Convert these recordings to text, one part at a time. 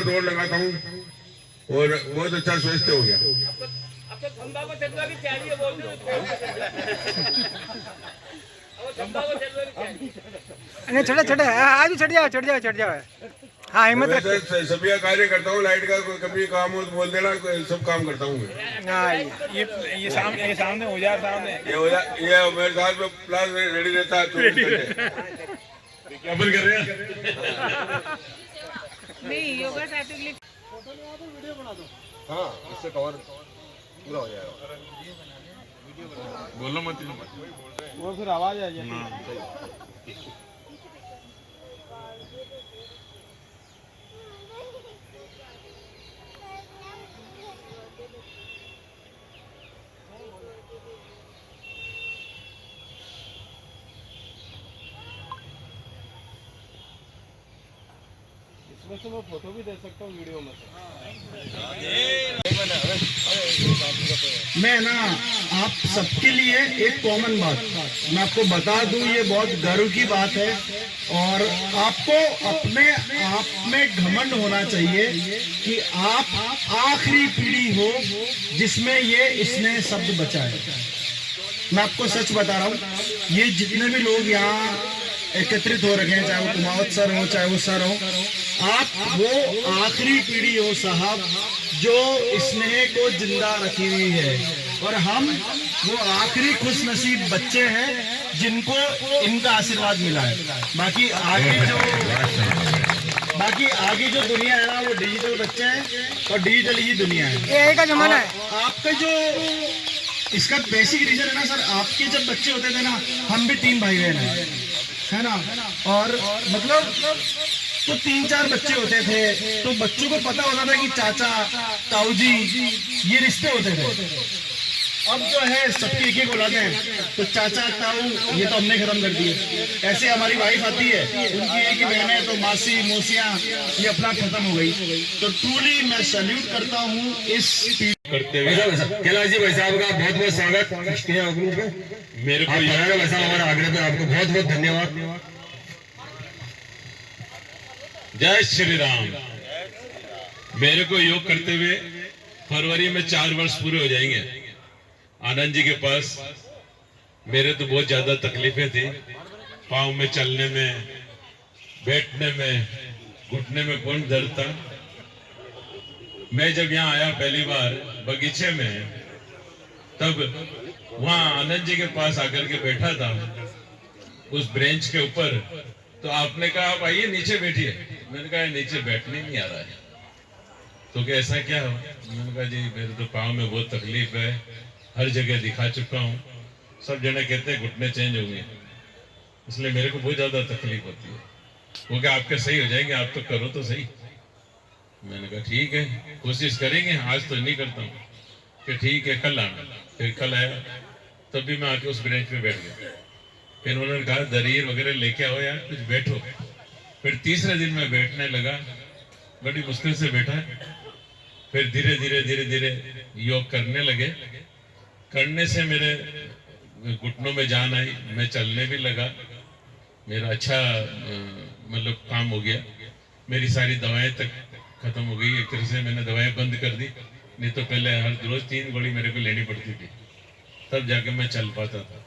दौड़ लगाता हूँ और बहुत अच्छा स्वस्थ हो गया। चढ़े चढ़े आज चढ़ जाओ। हाँ हिम्मत रख। सभी कार्य करता हूँ, लाइट का कभी काम हो तो बोल देना, सब काम करता हूँ मैं। हाँ ये सामने हो जा, सामने ये मेरे साथ में प्लास रेडी रहता है। तो विज्ञापन कर रहे हैं नहीं योगा सर्टिफिकेट। वीडियो बना दो। हाँ, इससे कवर पूरा हो जाएगा। बोलो मत, वो फिर आवाज आ जाएगी। इसमें से मैं फोटो भी दे सकता हूँ वीडियो में से। मैं ना आप सबके लिए एक कॉमन बात मैं आपको बता दूं, ये बहुत गर्व की बात है और आपको अपने आप में घमंड होना चाहिए कि आप आखिरी पीढ़ी हो जिसमें ये इसने शब्द बचा है। मैं आपको सच बता रहा हूँ, ये जितने भी लोग यहाँ एकत्रित हो रखे हैं, चाहे वो कुमावत सर हो चाहे वो सर हो, आप वो आखिरी पीढ़ी हो साहब जो स्नेह को जिंदा रखी हुई है और हम वो आखिरी खुश नसीब बच्चे हैं जिनको इनका आशीर्वाद मिला है। बाकी आगे जो दुनिया है ना वो डिजिटल बच्चे हैं और डिजिटल ही दुनिया है। AI का जमाना है। आपका जो इसका बेसिक रीजन है ना सर, आपके जब बच्चे होते थे ना, हम भी 3 भाई बहन है ना, और मतलब तो 3-4 बच्चे होते थे तो बच्चों को पता होता था कि चाचा ताऊ जी ये रिश्ते होते थे। अब जो है सबकी एक औलादे हैं तो चाचा ताऊ ये तो हमने खत्म कर दिए। ऐसे हमारी वाइफ आती है, उनकी एक ही बहन है तो मासी मौसियाँ ये अपना खत्म हो गई। तो ट्रूली मैं सैल्यूट करता हूँ इस करते हुए कैलाश जी भाई साहब का बहुत बहुत स्वागत। मेरे को भाई साहब हमारा आग्रह पे आपको बहुत बहुत धन्यवाद। जय श्री राम। मेरे को योग करते हुए फरवरी में 4 वर्ष पूरे हो जाएंगे। आनंद जी के पास मेरे तो बहुत ज्यादा तकलीफें थी, पाँव में चलने में, बैठने में, घुटने में बहुत दर्द था। मैं जब यहाँ आया पहली बार बगीचे में, तब वहाँ आनंद जी के पास आकर के बैठा था उस ब्रेंच के ऊपर, तो आपने कहा आप आइए नीचे बैठिए। मैंने कहा नीचे बैठने नहीं आ रहा है। तो क्या ऐसा क्या हो? मैंने कहा जी मेरे तो पाँव में बहुत तकलीफ है, हर जगह दिखा चुका हूँ, सब जने कहते हैं घुटने चेंज हो गए, इसलिए मेरे को बहुत ज्यादा तकलीफ होती है। वो क्या आपके सही हो जाएंगे, आप तो करो तो सही। मैंने कहा ठीक है कोशिश करेंगे, आज तो नहीं करता हूँ। फिर ठीक है कल आना। फिर कल आया, तब भी मैं आके उस ब्रेंच पे बैठ गया। फिर उन्होंने कहा दरीर वगैरह लेके आओ यार, कुछ बैठो। फिर तीसरे दिन मैं बैठने लगा, बड़ी मुश्किल से बैठा। फिर धीरे धीरे योग करने लगे। करने से मेरे घुटनों में जान आई, मैं चलने भी लगा, मेरा अच्छा मतलब काम हो गया। मेरी सारी दवाएं तक खत्म हो गई। एक तरह से मैंने दवाएं बंद कर दी, नहीं तो पहले हर रोज 3 गोली मेरे को लेनी पड़ती थी, तब जाके मैं चल पाता था।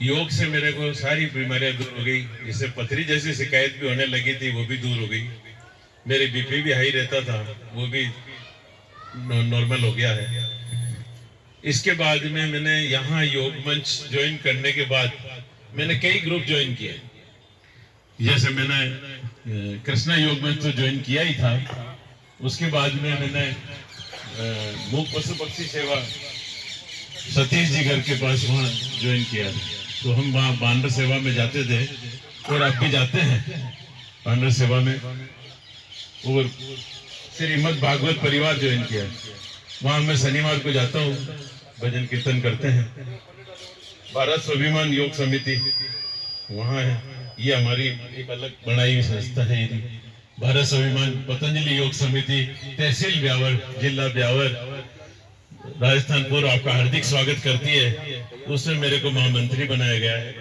योग से मेरे को सारी बीमारियां दूर हो गई। जैसे पथरी जैसी शिकायत भी होने लगी थी, वो भी दूर हो गई। मेरे बीपी भी हाई रहता था, वो भी नॉर्मल हो गया है। इसके बाद में मैंने यहाँ योग मंच ज्वाइन करने के बाद मैंने कई ग्रुप ज्वाइन किए। जैसे मैंने कृष्णा योग मंच तो ज्वाइन किया ही था, उसके बाद में मैंने मूक पशु पक्षी सेवा सतीश जी घर के पास वहाँ ज्वाइन किया। तो हम वहाँ बानर सेवा में जाते थे और अब भी जाते हैं बानर सेवा में। और श्रीमद् भागवत परिवार ज्वाइन किया, वहाँ मैं शनिवार को जाता हूँ, भजन कीर्तन करते हैं। भारत स्वाभिमान योग समिति वहाँ है, ये हमारी एक अलग बनाई हुई संस्था है। भारत स्वाभिमान पतंजलि योग समिति, तहसील ब्यावर, जिला ब्यावर, राजस्थान पूर्व आपका हार्दिक स्वागत करती है। उसमें मेरे को महामंत्री बनाया गया है।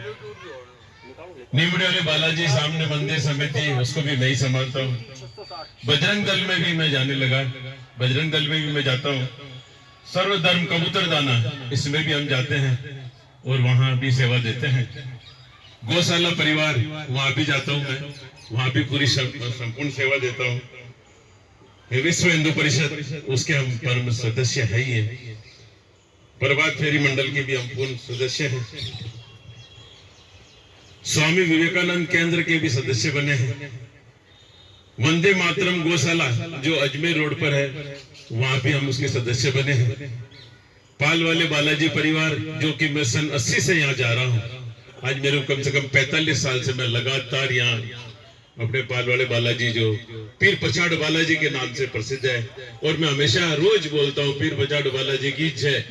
निमड़े वाले बालाजी सामने मंदिर समिति, उसको भी मैं ही संभालता हूँ। बजरंग दल में भी मैं जाने लगा, बजरंग दल में भी मैं जाता हूँ। सर्वधर्म कबूतर दाना, इसमें भी हम जाते हैं और वहां भी सेवा देते हैं। गौशाला परिवार, वहां भी जाता हूँ मैं, वहां भी पूरी संपूर्ण सेवा देता हूँ। विश्व हिंदू परिषद, उसके हम परम सदस्य है ही है। प्रभात फेरी मंडल के भी हम पूर्ण सदस्य हैं। स्वामी विवेकानंद केंद्र के भी सदस्य बने हैं। वंदे मातरम गौशाला जो अजमेर रोड पर है, वहां भी हम उसके सदस्य बने हैं। पाल वाले बालाजी परिवार, जो कि मैं सन 80 से यहाँ जा रहा हूँ, आज मेरे को कम से कम 45 साल से मैं लगातार यहाँ अपने पाल वाले बालाजी, जो पीर पछाड़ बालाजी के नाम से प्रसिद्ध है, और मैं हमेशा रोज बोलता हूँ पीर पछाड़ बालाजी की जय।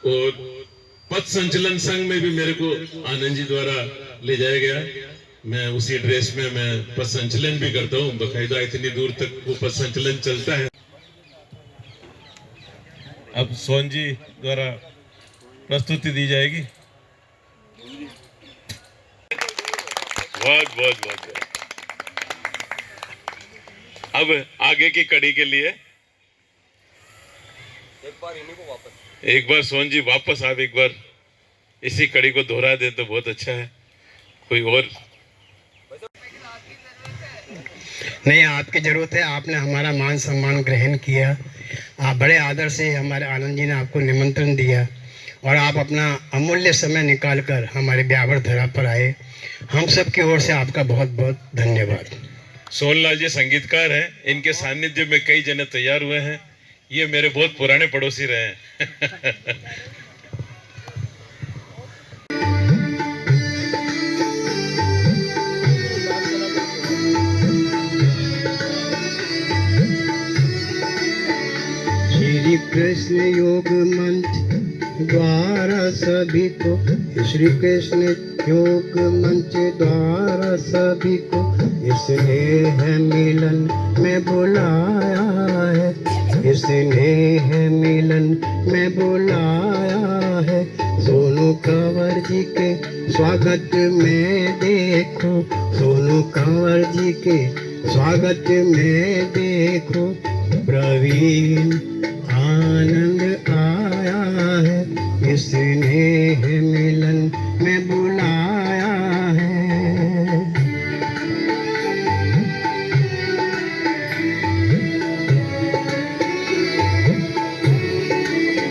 और पथ संचलन संघ में भी मेरे को आनंद जी द्वारा ले जाया गया। मैं उसी ड्रेस में मैं पथ संचलन भी करता हूँ, बकायदा इतनी दूर तक वो पथ संचलन चलता है। अब सोन जी द्वारा प्रस्तुति दी जाएगी। बहुत बहुत बहुत। अब आगे की कड़ी के लिए एक बार सोन जी वापस आप एक बार इसी कड़ी को दोहरा दें तो बहुत अच्छा है। कोई और? नहीं, आपकी जरूरत है। आपने हमारा मान सम्मान ग्रहण किया, आप बड़े आदर से, हमारे आनंद जी ने आपको निमंत्रण दिया और आप अपना अमूल्य समय निकालकर हमारे ब्यावर धरा पर आए। हम सब की ओर से आपका बहुत बहुत धन्यवाद। सोनलाल जी संगीतकार हैं, इनके सानिध्य में कई जने तैयार हुए हैं। ये मेरे बहुत पुराने पड़ोसी रहे हैं। श्री कृष्ण योग मंच द्वारा सभी को, श्री कृष्ण योग मंच द्वारा सभी को स्नेह मिलन में बुलाया है, स्नेह मिलन में बुलाया है। सोनू कंवर जी के स्वागत में देखो, सोनू कंवर जी के स्वागत में देखो, प्रवीण आनंद आया है, स्नेह मिलन में बुलाया है।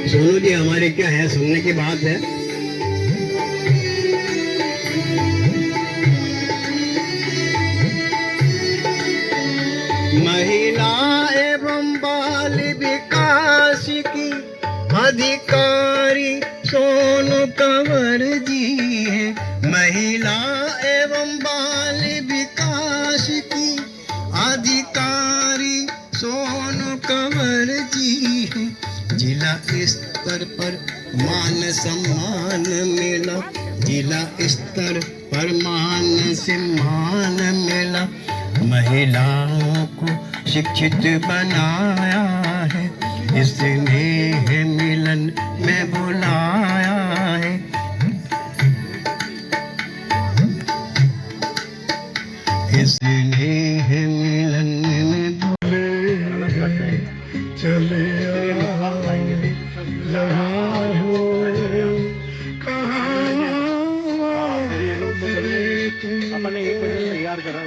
सोनू जी हमारे क्या है, सुनने की बात है। महिला एवं बाल विकास की अधिकारी सोनू कंवर जी है। महिला एवं बाल विकास की अधिकारी सोनू कंवर जी है। जिला स्तर पर मान सम्मान मिला, जिला स्तर पर मान सम्मान मिला। महिलाओं को शिक्षित बनाया है, स्नेह मिलन में बुलाया है। स्नेह मिलन में चले यहाँ हो कहाँ तैयार करा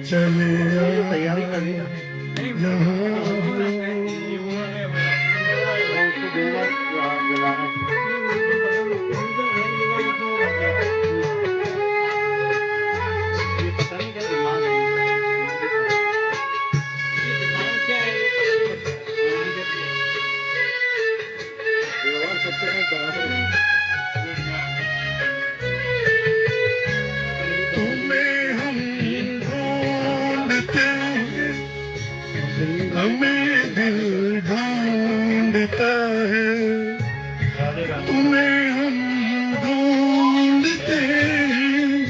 चले तैयारी करें हमें दिल ढूंढता है, तुम्हें हम ढूंढते हैं,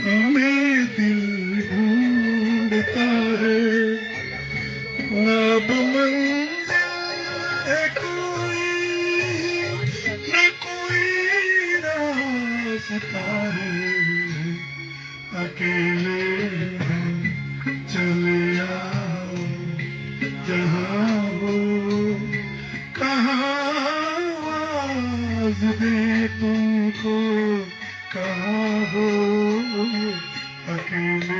हमें दिल ढूंढता है। अब मंजिल है कोई जहाँ हो कहाँ आवाज दे तुमको, कहाँ हो अकेले।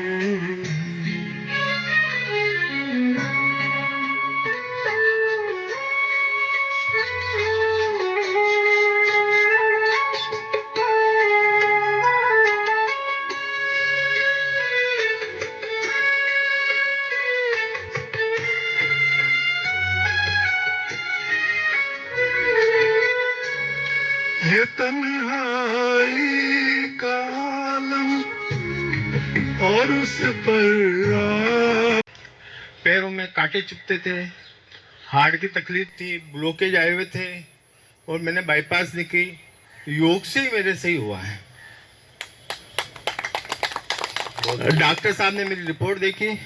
ये तन्हाई का आलम और उस पर पैरों में कांटे चुभते थे, हार्ट की तकलीफ थी, ब्लॉकेज आए हुए थे और मैंने बाईपास देखी। योग से ही मेरे सही हुआ है। डॉक्टर साहब ने मेरी रिपोर्ट देखी।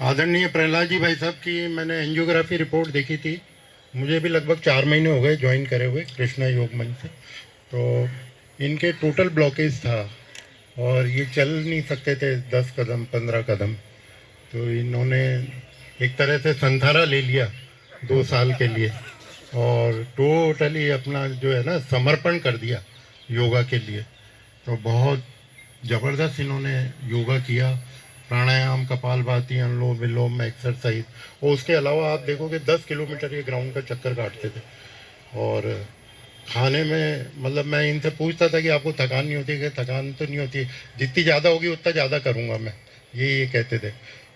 आदरणीय प्रहलाद जी भाई साहब की मैंने एंजियोग्राफी रिपोर्ट देखी थी। मुझे भी लगभग 4 महीने हो गए ज्वाइन करे हुए कृष्णा योग मंच से। तो इनके टोटल ब्लॉकेज था और ये चल नहीं सकते थे 10 कदम 15 कदम। तो इन्होंने एक तरह से संथारा ले लिया 2 साल के लिए और टोटली अपना जो है ना समर्पण कर दिया योगा के लिए। तो बहुत ज़बरदस्त इन्होंने योगा किया, प्राणायाम, कपालभाति, अनुलोम विलोम, एक्सरसाइज। और उसके अलावा आप देखोगे 10 किलोमीटर ये ग्राउंड का चक्कर काटते थे। और खाने में मतलब मैं इनसे पूछता था कि आपको थकान नहीं होती? कि थकान तो नहीं होती, जितनी ज़्यादा होगी उतना ज़्यादा करूँगा मैं, ये कहते थे।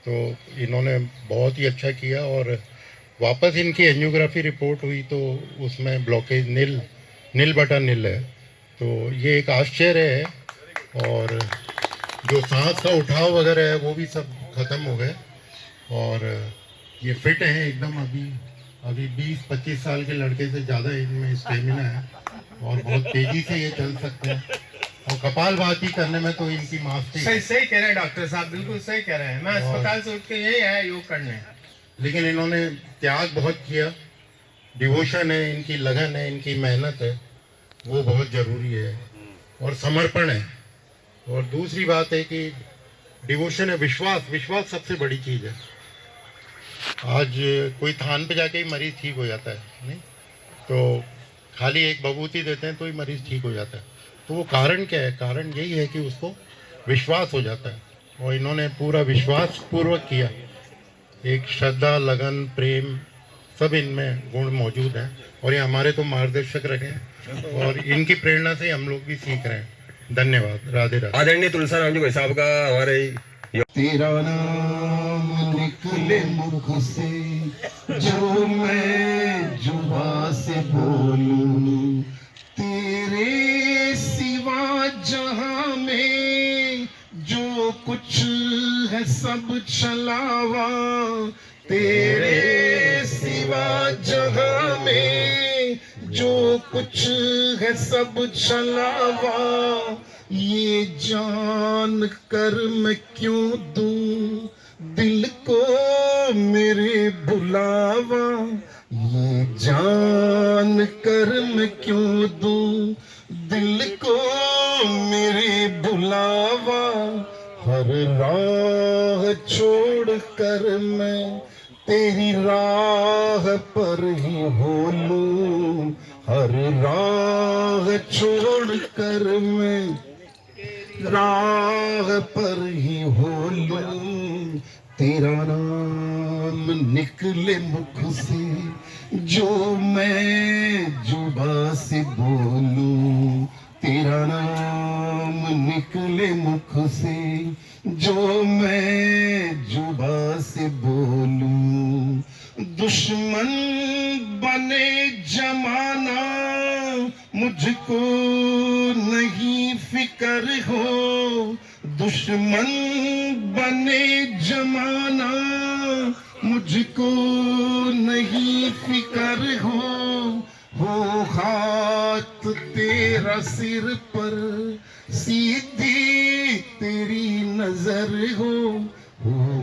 तो इन्होंने बहुत ही अच्छा किया और वापस इनकी एंजियोग्राफी रिपोर्ट हुई तो उसमें ब्लॉकेज नील बटा नील है। तो ये एक आश्चर्य है। और जो सांस का उठाव वगैरह है वो भी सब खत्म हो गए और ये फिट है एकदम। अभी 20-25 साल के लड़के से ज़्यादा इनमें स्टेमिना है और बहुत तेज़ी से ये चल सकते हैं। और कपालभाति करने में तो इनकी मास्टरी। सही कह रहे हैं डॉक्टर साहब, बिल्कुल सही कह रहे हैं। मैं अस्पताल से उठ के यही आया योग करने। लेकिन इन्होंने त्याग बहुत किया, डिवोशन है इनकी, लगन है इनकी, मेहनत है, वो बहुत ज़रूरी है और समर्पण है। और दूसरी बात है कि डिवोशन है, विश्वास सबसे बड़ी चीज़ है। आज कोई थान पे जाके ही मरीज ठीक हो जाता है नहीं, तो खाली एक बबूती देते हैं तो ही मरीज ठीक हो जाता है। तो वो कारण क्या है? कारण यही है कि उसको विश्वास हो जाता है और इन्होंने पूरा विश्वास पूर्वक किया। एक श्रद्धा, लगन, प्रेम सब इनमें गुण मौजूद हैं और ये हमारे तो मार्गदर्शक रहे हैं और इनकी प्रेरणा से हम लोग भी सीख रहे हैं। धन्यवाद। राधे राधे। आदरणीय तुलसीराम जी भाई साहब का हमारे तेरा नाम निकले मुख से जो मैं जुबा से बोलूं, तेरे सिवा जहां में जो कुछ है सब छलावा, तेरे सिवा जहां में जो कुछ है सब छलावा, ये जान कर मैं क्यों दूं दिल को मेरे बुलावा, ये जान कर मैं क्यों दूं दिल को मेरे बुलावा, हर राह छोड़ कर मैं तेरी राह पर ही हो लूं, हर राह छोड़ कर मैं राह पर ही हो लूं, तेरा नाम निकले मुख से जो मैं जुबा से बोलूं, तेरा नाम निकले मुख से जो मैं जुबा से बोलूं, दुश्मन बने जमाना मुझको नहीं फिक्र हो, दुश्मन बने जमाना मुझको नहीं फिक्र हो हाथ तेरा सिर पर सीधी तेरी नजर हो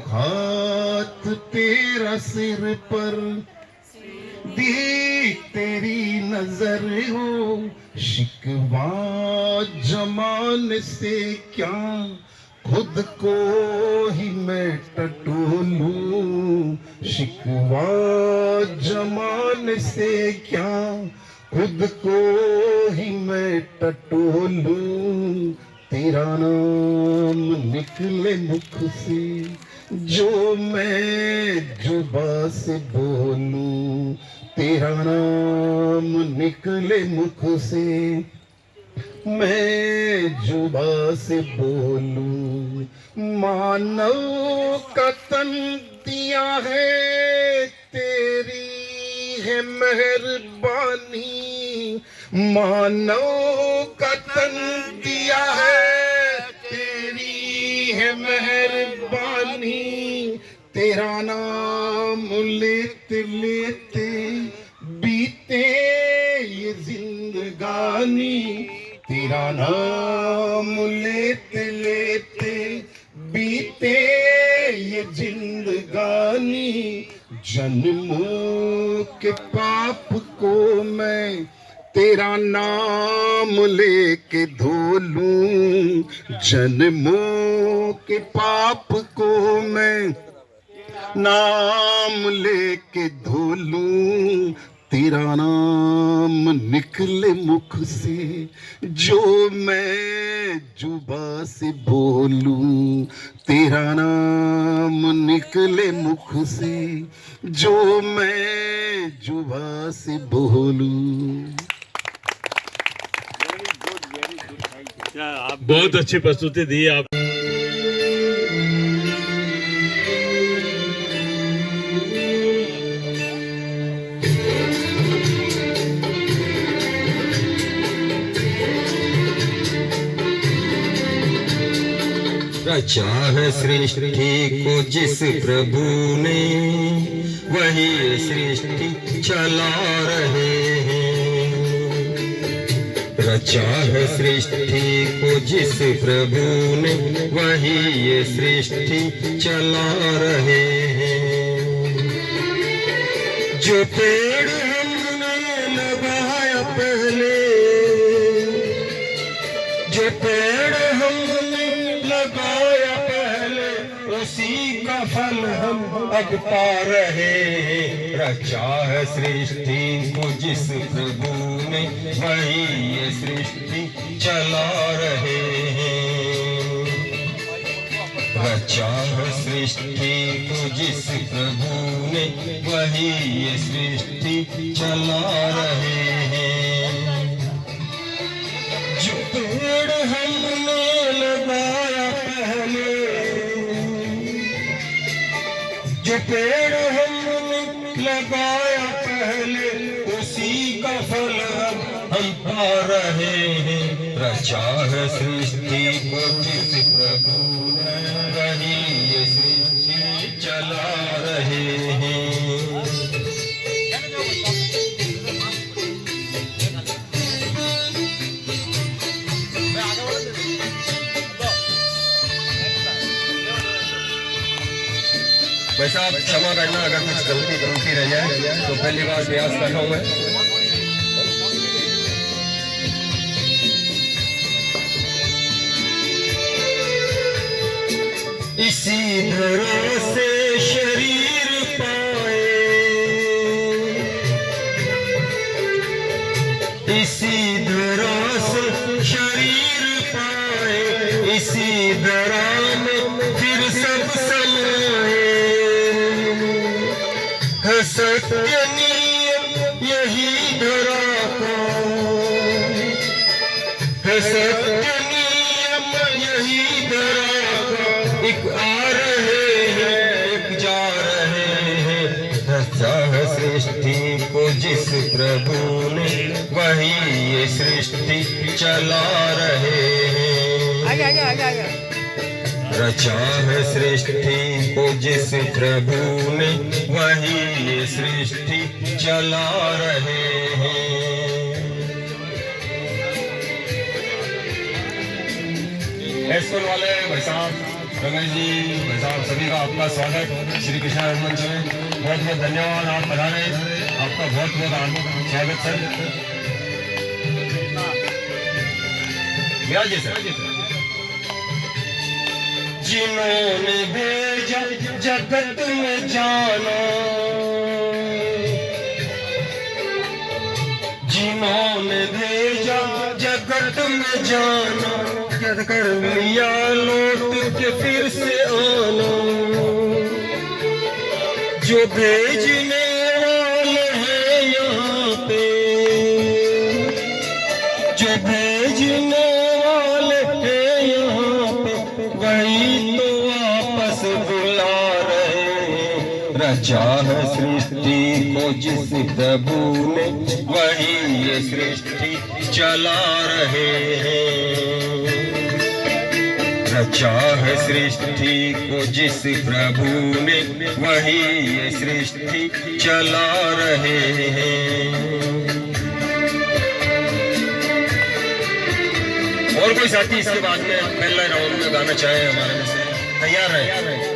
हाथ तेरा सिर पर दी तेरी नजर हो, शिकवा जमाने से क्या खुद को ही मैं टटोलूं, शिकवा जमाने से क्या, खुद को ही मैं टटोलूं, तेरा नाम निकले मुख से जो मैं जुबा से बोलूं, तेरा नाम निकले मुख से मैं जुबा से बोलूं। मानव का तन दिया है तेरी है मेहरबानी, मानव का तन दिया है तेरी है मेहरबानी, तेरा नाम लेते लेते बीते ये जिंदगानी, तेरा नाम लेते लेते बीते ये जिंदगानी, जन्मों के पाप को मैं तेरा नाम लेके धो लूं, जन्मों के पाप को मैं नाम लेके धो लूं, तेरा नाम निकले मुख से जो मैं जुबा से बोलूं, तेरा नाम निकले मुख से जो मैं जुबा से बोलूं। बहुत अच्छी प्रस्तुति दी आप। रचा है सृष्टि को जिस प्रभु ने, वही सृष्टि चला रहे हैं। रचा है सृष्टि को जिस प्रभु ने, वही ये सृष्टि चला रहे हैं। जो पेड़ हमने लगाया पहले, जो पेड़ हमने लगाया पहले, उसी का फल हम अब पा रहे हैं। रचा है सृष्टि को जिस प्रभु ने, वही ये सृष्टि चला रहे हैं। रचा है सृष्टि को जिस प्रभु ने, वही ये सृष्टि चला रहे हैं। जो पेड़ हमने लगाया पहले, जो पेड़ हमने लगाया पहले, उसी का फल हम पा रहे हैं। रचा है सृष्टि को जिस प्रभु ने, वही ये सृष्टि चला रहे हैं। वैसे आप क्षमा करना अगर कुछ गलती रह जाए, तो पहली बार प्रयास कर रहा हूं मैं। इसी तरह से शरीर पाए, इसी तरह से शरीर पाए, इसी तरह में फिर सब समाए। सत्य नियम यही धरा का है, सत्य नियम यही धरा का। एक आ रहे हैं, एक जा रहे हैं। रचा है सृष्टि को जिस प्रभु ने, वही ये सृष्टि चला रहे हैं। आगे आगे आगे आगे। रचा है सृष्टि को जिस प्रभु ने, वही ये सृष्टि चला रहे हैं। स्कूल वाले भाई साहब, रमेश जी भाई साहब, सभी का आपका स्वागत श्री कृष्णा मंच में। बहुत बहुत धन्यवाद, आप पधारे, आपका बहुत बहुत स्वागत सर। व्याज जी सर। जिन्होंने भेजा जगत में जाना, जिन्होंने भेजा जगत में जाना, कर लिया लौट के फिर से आना। जो भेजने वाले हैं यहाँ पे, जो भेजने वाले हैं यहाँ पे, वही तो वापस बुला रहे हैं। रचा है सृष्टि को जिस प्रभु ने, वही ये सृष्टि चला रहे हैं। रचा है सृष्टि को जिस प्रभु ने, वही ये सृष्टि चला रहे हैं। और कोई साथी इसके बाद में पहला राउंड में गाना चाहे हमारे में से, तैयार है?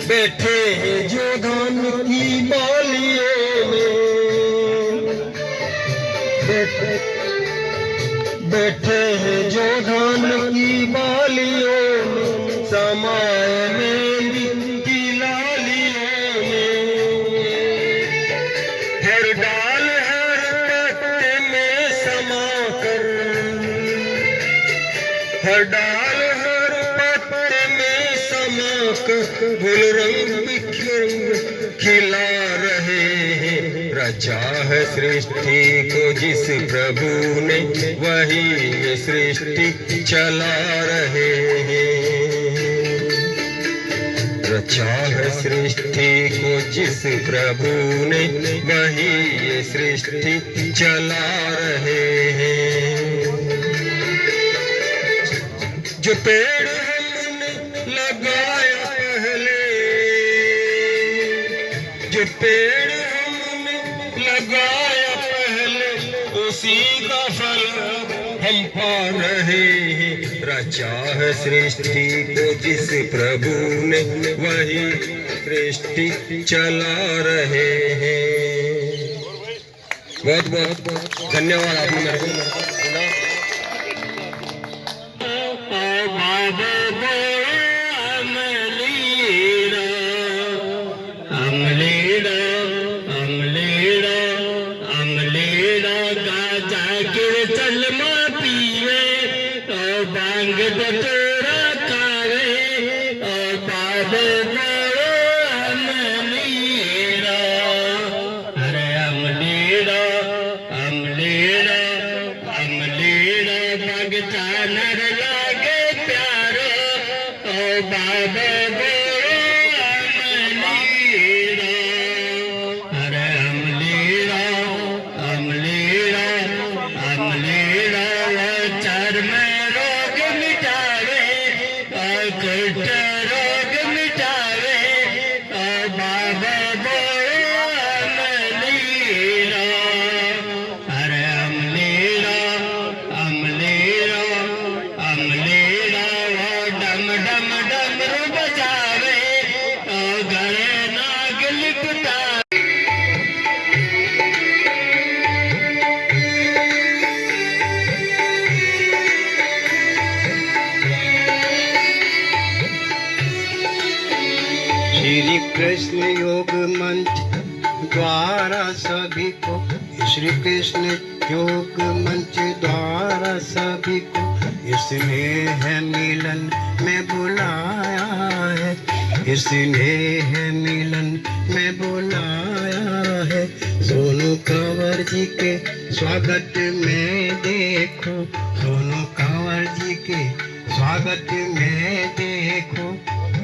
बैठे हैं जो धान की बालियों में, बैठे हैं जो धान की बालियों में, समाए मेहंदी की लालियों में। हर डाल हर पत्ते में समाकर, हर डाल हर पत्ते में समाकर, गुल रंग बिखर खिला रहे हैं। रचा है सृष्टि को जिस प्रभु ने, वही ये सृष्टि चला रहे हैं। रचा है सृष्टि को जिस प्रभु ने, वही ये सृष्टि चला रहे हैं। जो पेड़ हमने लगाया पहले, जो पेड़ हमने लगाया पहले, उसी का फल हम पा रहे हैं। रचा है सृष्टि को जिस प्रभु ने, वही सृष्टि चला रहे हैं। बहुत बहुत धन्यवाद आपने मेरे को सुना। श्री कृष्ण योग मंच द्वारा सभी को, श्री कृष्ण योग मंच द्वारा सभी को, स्नेह मिलन में बुलाया है, स्नेह मिलन में बुलाया है। सोनू कंवर जी के स्वागत में देखो, सोनू कंवर जी के स्वागत में देखो,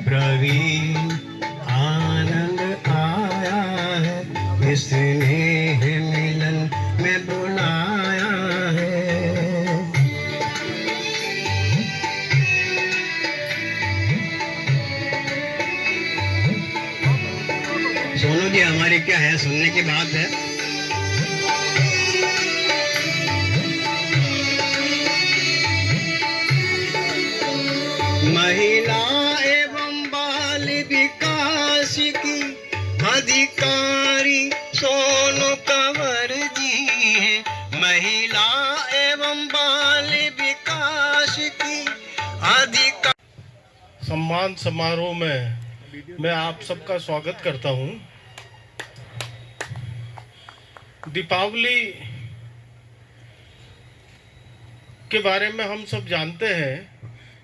प्रवीण आनंद आया है, स्नेह मिलन में बुलाया है। सोनू जी हमारी क्या है, सुनने की बात है। महिला एवं बाल विकास की महिला एवं बाल विकास की अधिकार। सम्मान समारोह में मैं आप सबका स्वागत करता हूं। दीपावली के बारे में हम सब जानते हैं।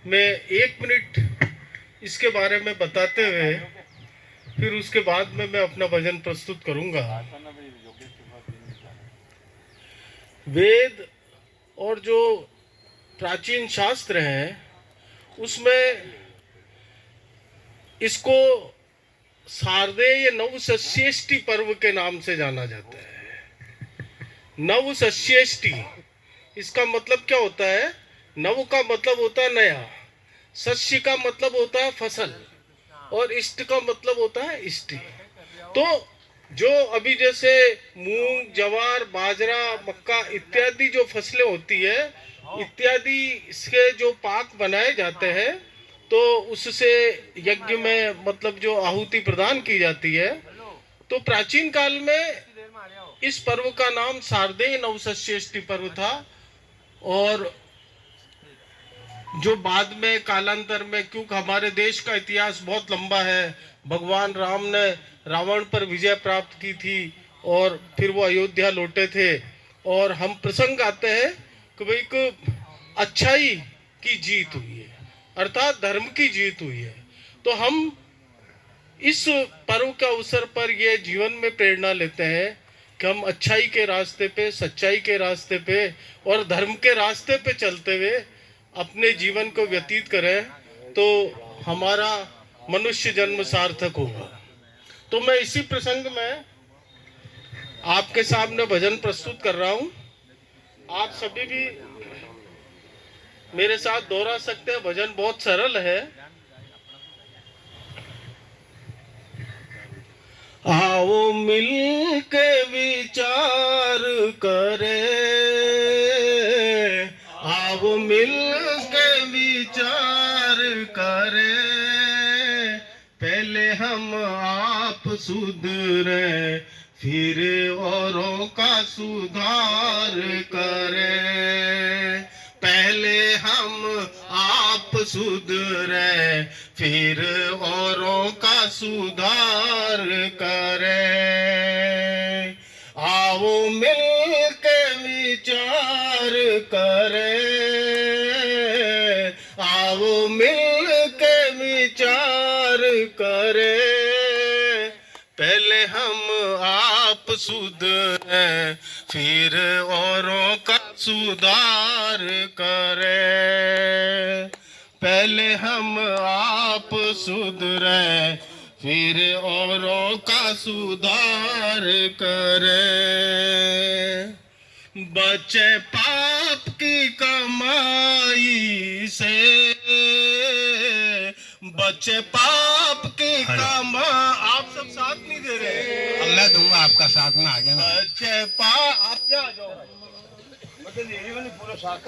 मैं 1 मिनट इसके बारे में बताते हुए फिर उसके बाद में मैं अपना भजन प्रस्तुत करूंगा। वेद और जो प्राचीन शास्त्र हैं उसमें इसको शारदेय नवसस्येष्टि पर्व के नाम से जाना जाता है। नवसस्येष्टि, इसका मतलब क्या होता है? नव का मतलब होता है नया, सस्य का मतलब होता है फसल, और इष्ट का मतलब होता है इष्टि। तो जो अभी जैसे मूंग, जवार, बाजरा, मक्का इत्यादि जो फसलें होती है, इत्यादि इसके जो पाक बनाए जाते हैं, तो उससे यज्ञ में मतलब जो आहुति प्रदान की जाती है। तो प्राचीन काल में इस पर्व का नाम शारदेय नवसस्येष्टि पर्व था। और जो बाद में कालांतर में, क्योंकि हमारे देश का इतिहास बहुत लंबा है, भगवान राम ने रावण पर विजय प्राप्त की थी और फिर वो अयोध्या लौटे थे, और हम प्रसंग आते हैं कि भाई को अच्छाई की जीत हुई है, अर्थात धर्म की जीत हुई है। तो हम इस पर्व के अवसर पर ये जीवन में प्रेरणा लेते हैं कि हम अच्छाई के रास्ते पे, सच्चाई के रास्ते पे और धर्म के रास्ते पे चलते हुए अपने जीवन को व्यतीत करें, तो हमारा मनुष्य जन्म सार्थक होगा। तो मैं इसी प्रसंग में आपके सामने भजन प्रस्तुत कर रहा हूं। आप सभी भी मेरे साथ दोहरा सकते हैं। भजन बहुत सरल है। आओ मिल के विचार करे, आओ मिल के विचार करे, पहले हम आप सुधरे, फिर औरों का सुधार करें। पहले हम आप सुधरे, फिर औरों का सुधार करें। आओ मिल के विचार करें, आओ मिल के विचार करें, पहले हम आप सुधरे, फिर औरों का सुधार करें। पहले हम आप सुधरे, फिर औरों का सुधार करें। बचे पाप की कमाई से, बचे पाप की कमाई। आप सब साथ नहीं दे रहे। मैं दूंगा आपका साथ में, आगे ना। बचे पाप, आप क्या आ जाओ, पूरा साथ।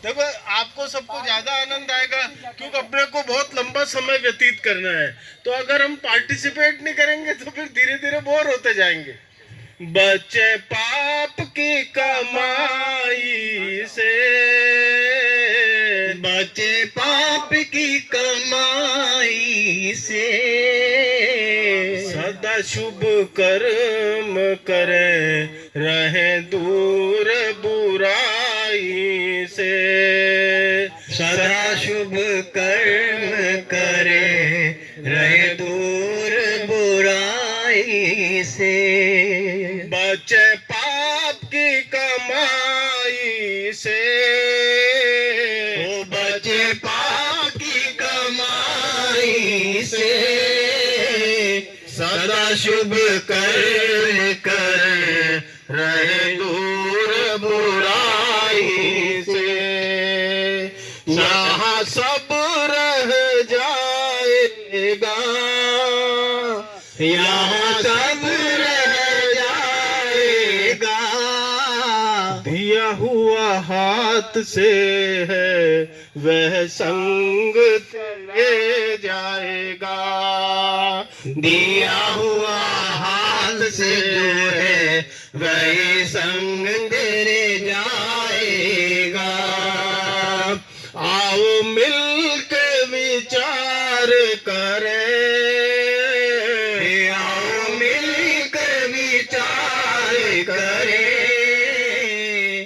देखो आपको सबको ज्यादा आनंद आएगा क्योंकि अपने को बहुत लंबा समय व्यतीत करना है। तो अगर हम पार्टिसिपेट नहीं करेंगे तो फिर धीरे धीरे बोर होते जाएंगे। बचे पाप की कमाई से, बचे पाप की कमाई से, सदा शुभ कर्म करें, रहे दूर बुराई से। सदा शुभ कर्म करें, रहे दूर बुराई से। बचे पाप की कमाई से, बचे पाप की कमाई से, सदा शुभ कर्म करें, रहे दूर बुराई से। यहाँ सब रह जाएगा, यहाँ सब रह जाएगा, दिया हुआ हाथ से है वह संग ले जाएगा। दिया हुआ हाथ से जो है वही संग तेरे जाएगा। आओ मिलकर विचार करें, आओ मिलकर विचार करें।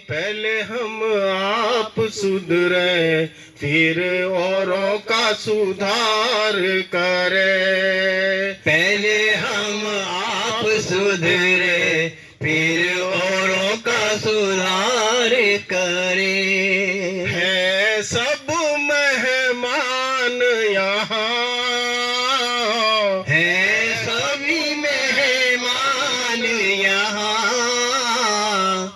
पहले हम आप सुधरे, फिर औरों का सुधार करें। पहले हम आप सुधरे, फिर औरों का सुधार करें। है सब मेहमान यहाँ, है सभी मेहमान यहाँ।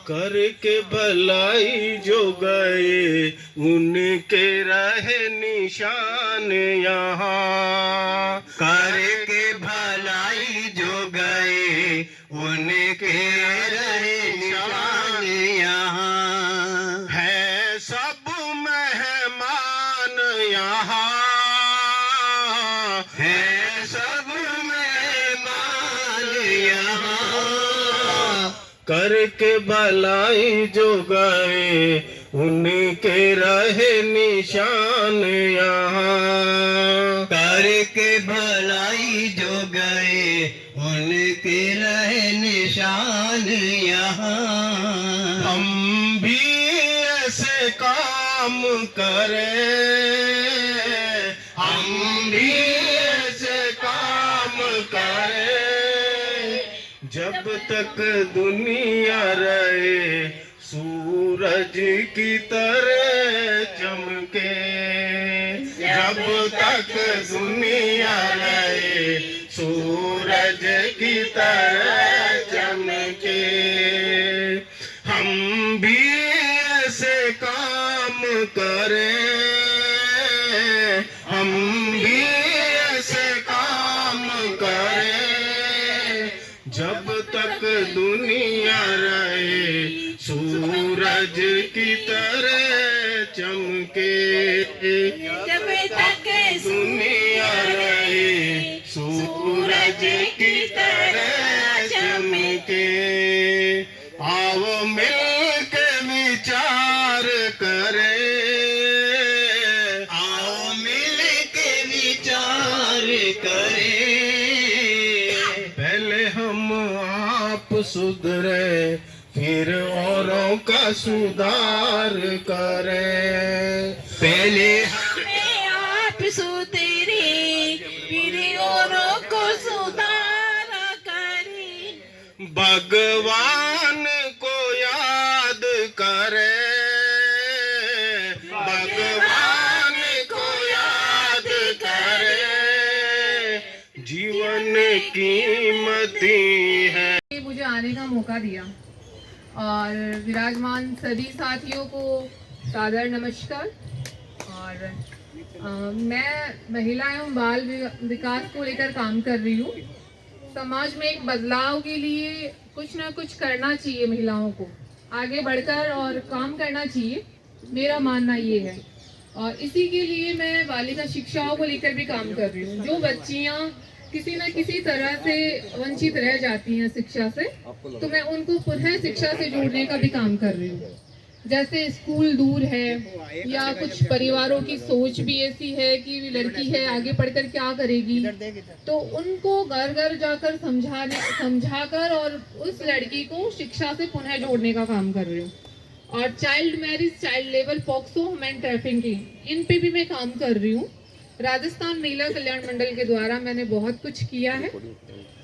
करके भलाई जो गए, उनके रहे निशान यहाँ। करके भलाई जो गए, उनके रहे निशान यहाँ। है सब मेहमान यहाँ, है सब मेहमान यहाँ। करके भलाई जो गए, उनके रहे निशान यहाँ। करके भलाई जो गए, उनके रहे निशान यहाँ। हम भी ऐसे काम करें, हम भी ऐसे काम करें। जब तक दुनिया रहे, सूरज की तरह चमके। जब तक दुनिया रहे, सूरज की तरह चमके। हम भी ऐसे काम करें, हम भी ऐसे काम करें। जब तक दुनिया रहे, सूरज की तरह चमके। जब तक दुनिया रहे, सूरज की तरह चमके। आओ मिलकर विचार करें, आओ मिलके विचार करें। पहले हम आप सुधरे, फिर औरों का सुधार करें। पहले हमें आप सुधरे, फिर औरों को सुधार करें। भगवान को याद करें, भगवान को याद करें। जीवन कीमती है। मुझे आने का मौका दिया और विराजमान सभी साथियों को सादर नमस्कार। और मैं महिला एवं बाल विकास को लेकर काम कर रही हूँ। समाज में एक बदलाव के लिए कुछ ना कुछ करना चाहिए, महिलाओं को आगे बढ़कर और काम करना चाहिए, मेरा मानना ये है। और इसी के लिए मैं बालिका शिक्षाओं को लेकर भी काम कर रही हूँ। जो बच्चियाँ किसी न किसी तरह से वंचित रह जाती हैं शिक्षा से, तो मैं उनको पुनः शिक्षा से जोड़ने का भी काम कर रही हूँ। जैसे स्कूल दूर है या कुछ परिवारों की सोच भी ऐसी है कि लड़की है आगे पढ़कर क्या करेगी, तो उनको घर घर जाकर समझाकर और उस लड़की को शिक्षा से पुनः जोड़ने का काम कर रही हूँ। और child marriage, child labour, POCSO, human trafficking, इन पे भी मैं काम कर रही हूँ। राजस्थान महिला कल्याण मंडल के द्वारा मैंने बहुत कुछ किया है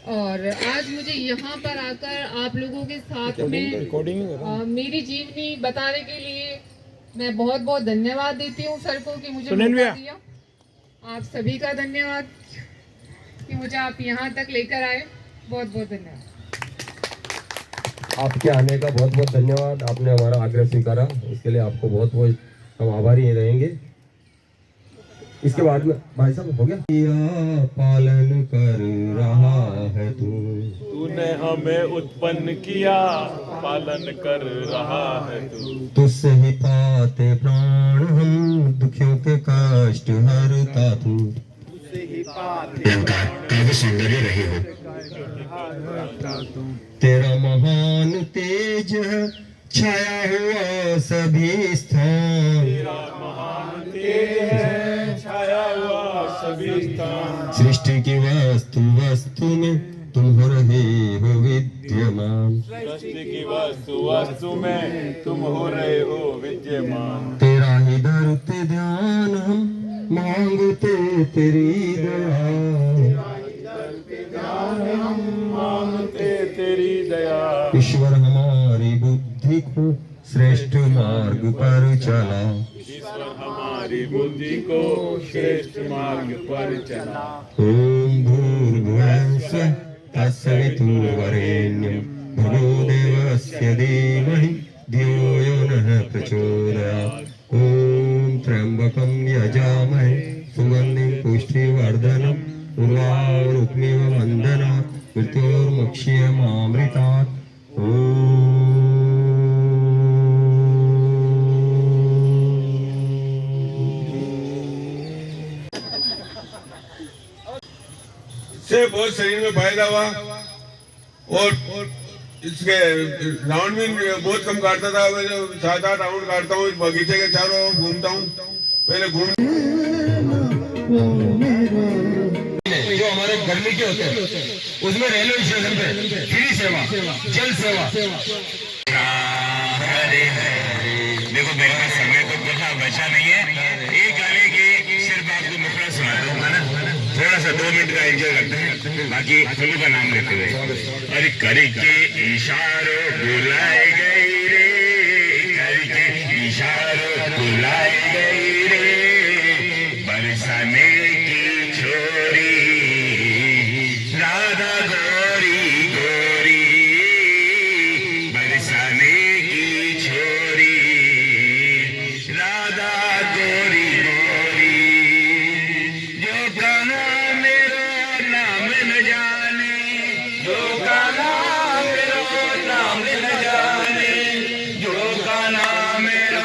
और आज मुझे यहाँ पर आकर आप लोगों के साथ में मेरी जीवनी बताने के लिए मैं बहुत बहुत धन्यवाद देती हूँ सर को कि मुझे मौका दिया। आप सभी का धन्यवाद कि मुझे आप यहाँ तक लेकर आए, बहुत बहुत धन्यवाद। आपके आने का बहुत बहुत धन्यवाद। आपने हमारा आग्रह स्वीकारा, इसके लिए आपको बहुत बहुत हम आभारी रहेंगे। इसके बाद में भाई साहब हो गया। पालन कर रहा है तूने हमें उत्पन्न किया, पालन कर रहा है तू। तुझसे ही पाते प्राण हम, दुखियों के कष्ट हरता तू। सौंदर्य रही हो, तेरा महान तेज है, छाया हुआ सभी स्थान। छाया हुआ सभी स्थान। सृष्टि की वस्तु में तुम हो रहे हो विद्यमान। सृष्टि की वस्तु में तुम हो रहे हो विद्यमान। तेरा ही धरते ध्यान हम मांगते तेरी दया। मांगते तेरी दया। ईश्वर हमारी बुद्धि को श्रेष्ठ मार्ग पर चला। ईश्वर हमारी बुद्धि को श्रेष्ठ मार्ग पर चला। ओम भूर्भुवः स्वः तत्सवितुर्वरेण्यं भर्गो देवस्य धीमहि धियो यो नः प्रचोदयात्। ओम त्र्यंबकं यजामहे सुगंधिं पुष्टिवर्धनम् उर्वारुकमिव बन्धनात् मृत्योर्मुक्षीयमामृतात्। से बहुत शरीर में फायदा हुआ और इसके राउंड भी बहुत कम काटता था। मैं 7-8 राउंड काटता हूँ, बगीचे के चारों ओर घूमता हूँ। पहले घूम जो हमारे गर्मी के होते हैं उसमें रेलवे स्टेशन पे फ्री सेवा, जल सेवा। देखो मेरे पास समय तो कुछ बचा नहीं है। एक गाने के सिर्फ आपको मुखड़ा सुनाता हूँ ना, थोड़ा सा 2 मिनट का एंजॉय करते हैं, बाकी प्रभु का नाम लेते हुए। अरे करके इशारों बुलाए गई रे, करके इशारों बुलाए गई रे, बरसाने की छोरी राधा गोरी गोरी, बरसाने की छोरी राधा गोरी गोरी। जो काना मेरो नाम न जाने, जो काना मेरो नाम न जाने, जो काना मेरो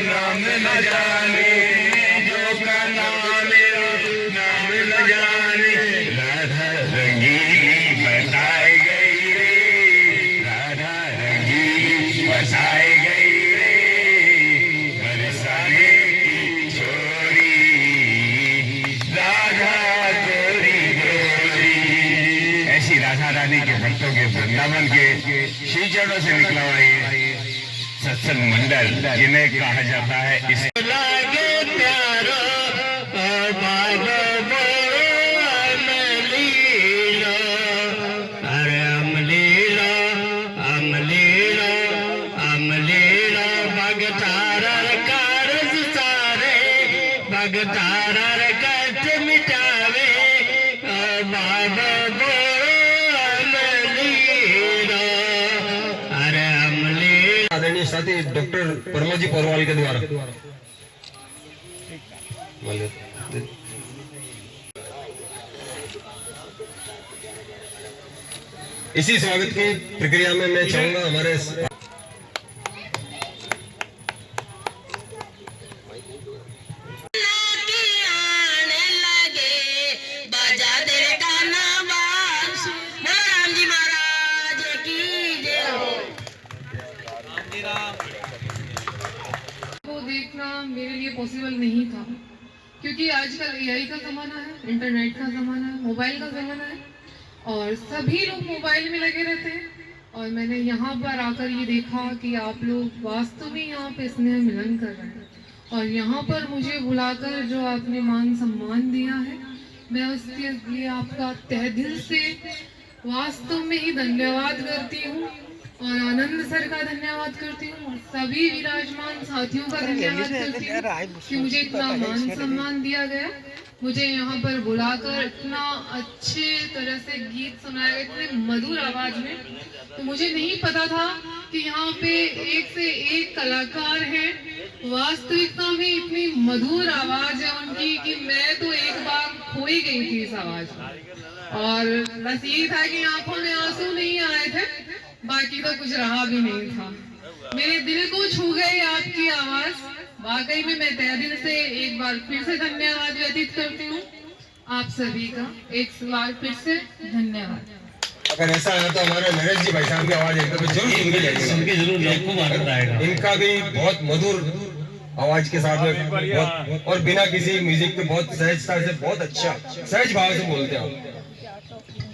नाम न जाने, जो काना मेरो नाम न जाने। राधा रंगीली बताई गई रे, राधा रंगीली बसाई गई रे, बरसाने की छोरी राधा गोरी गोरी। ऐसी राधा रानी के भक्तों के वृंदावन के श्री चरणों से निकला हुआ ये सत्संग मंडल, जिन्हें कहा जाता है इस लागे प्यारो बाबा अमलीला। अरे अमलीला अमलीला अमलीला, भगतारा कारज सारे, भगतारा कष्ट मिटावे बाबा अमलीला। अरे अमलीला। आदरणीय साथी डॉक्टर परमाजी पौरवाल के द्वारा इसी स्वागत की प्रक्रिया में मैं चाहूंगा हमारे को देखना मेरे लिए पॉसिबल नहीं था, क्योंकि आजकल एआई का ज़माना है, इंटरनेट का ज़माना है, मोबाइल का ज़माना है और सभी लोग मोबाइल में लगे रहते हैं। और मैंने यहाँ पर आकर ये देखा कि आप लोग वास्तव में यहाँ पे स्नेह मिलन कर रहे हैं और यहाँ पर मुझे बुलाकर जो आपने मान सम्मान दिया है, मैं उसके लिए आपका तहे दिल से वास्तव में ही धन्यवाद करती हूँ और आनंद सर का धन्यवाद करती हूँ और सभी विराजमान साथियों का धन्यवाद करती हूँ कि मुझे इतना मान सम्मान दिया गया, मुझे यहाँ पर बुलाकर इतना अच्छे तरह से गीत सुनाया गया, इतने मधुर आवाज में। तो मुझे नहीं पता था कि यहाँ पे एक से एक कलाकार है, वास्तविकता में इतनी मधुर आवाज है उनकी कि मैं तो एक बार खो ही गई थी इस आवाज में। और बस यही था कि आंखों में आंसू नहीं आए थे, बाकी तो कुछ रहा भी नहीं था। मेरे दिल को छू गई आपकी आवाज। वाकई में मैं तहे दिल से एक बार फिर से धन्यवाद व्यतीत करती हूँ आप सभी का। एक बार फिर से धन्यवाद। अगर ऐसा है तो हमारे नरेश जी भाई साहब की आवाज एकदम जरूर सुन के जरूर आपको आनंद आएगा। इनका भी बहुत मधुर आवाज के साथ में बहुत, और बिना किसी म्यूजिक के बहुत सहजता से, बहुत अच्छा सहज भाव से बोलते हैं।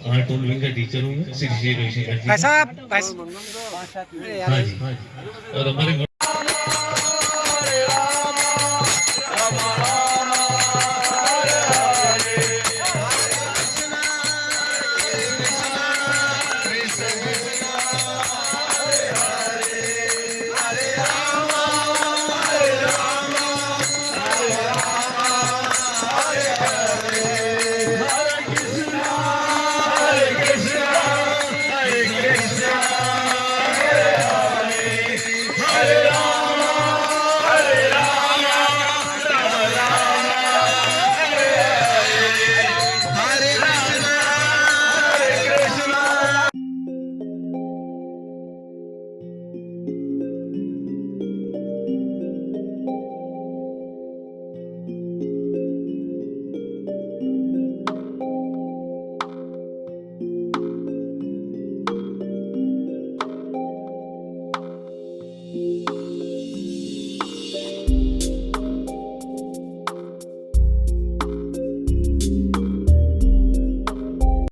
आर्ट और विंग का टीचर हूँ मैं, श्री रविशंकर जी। पैसा हाँ जी, और हमारे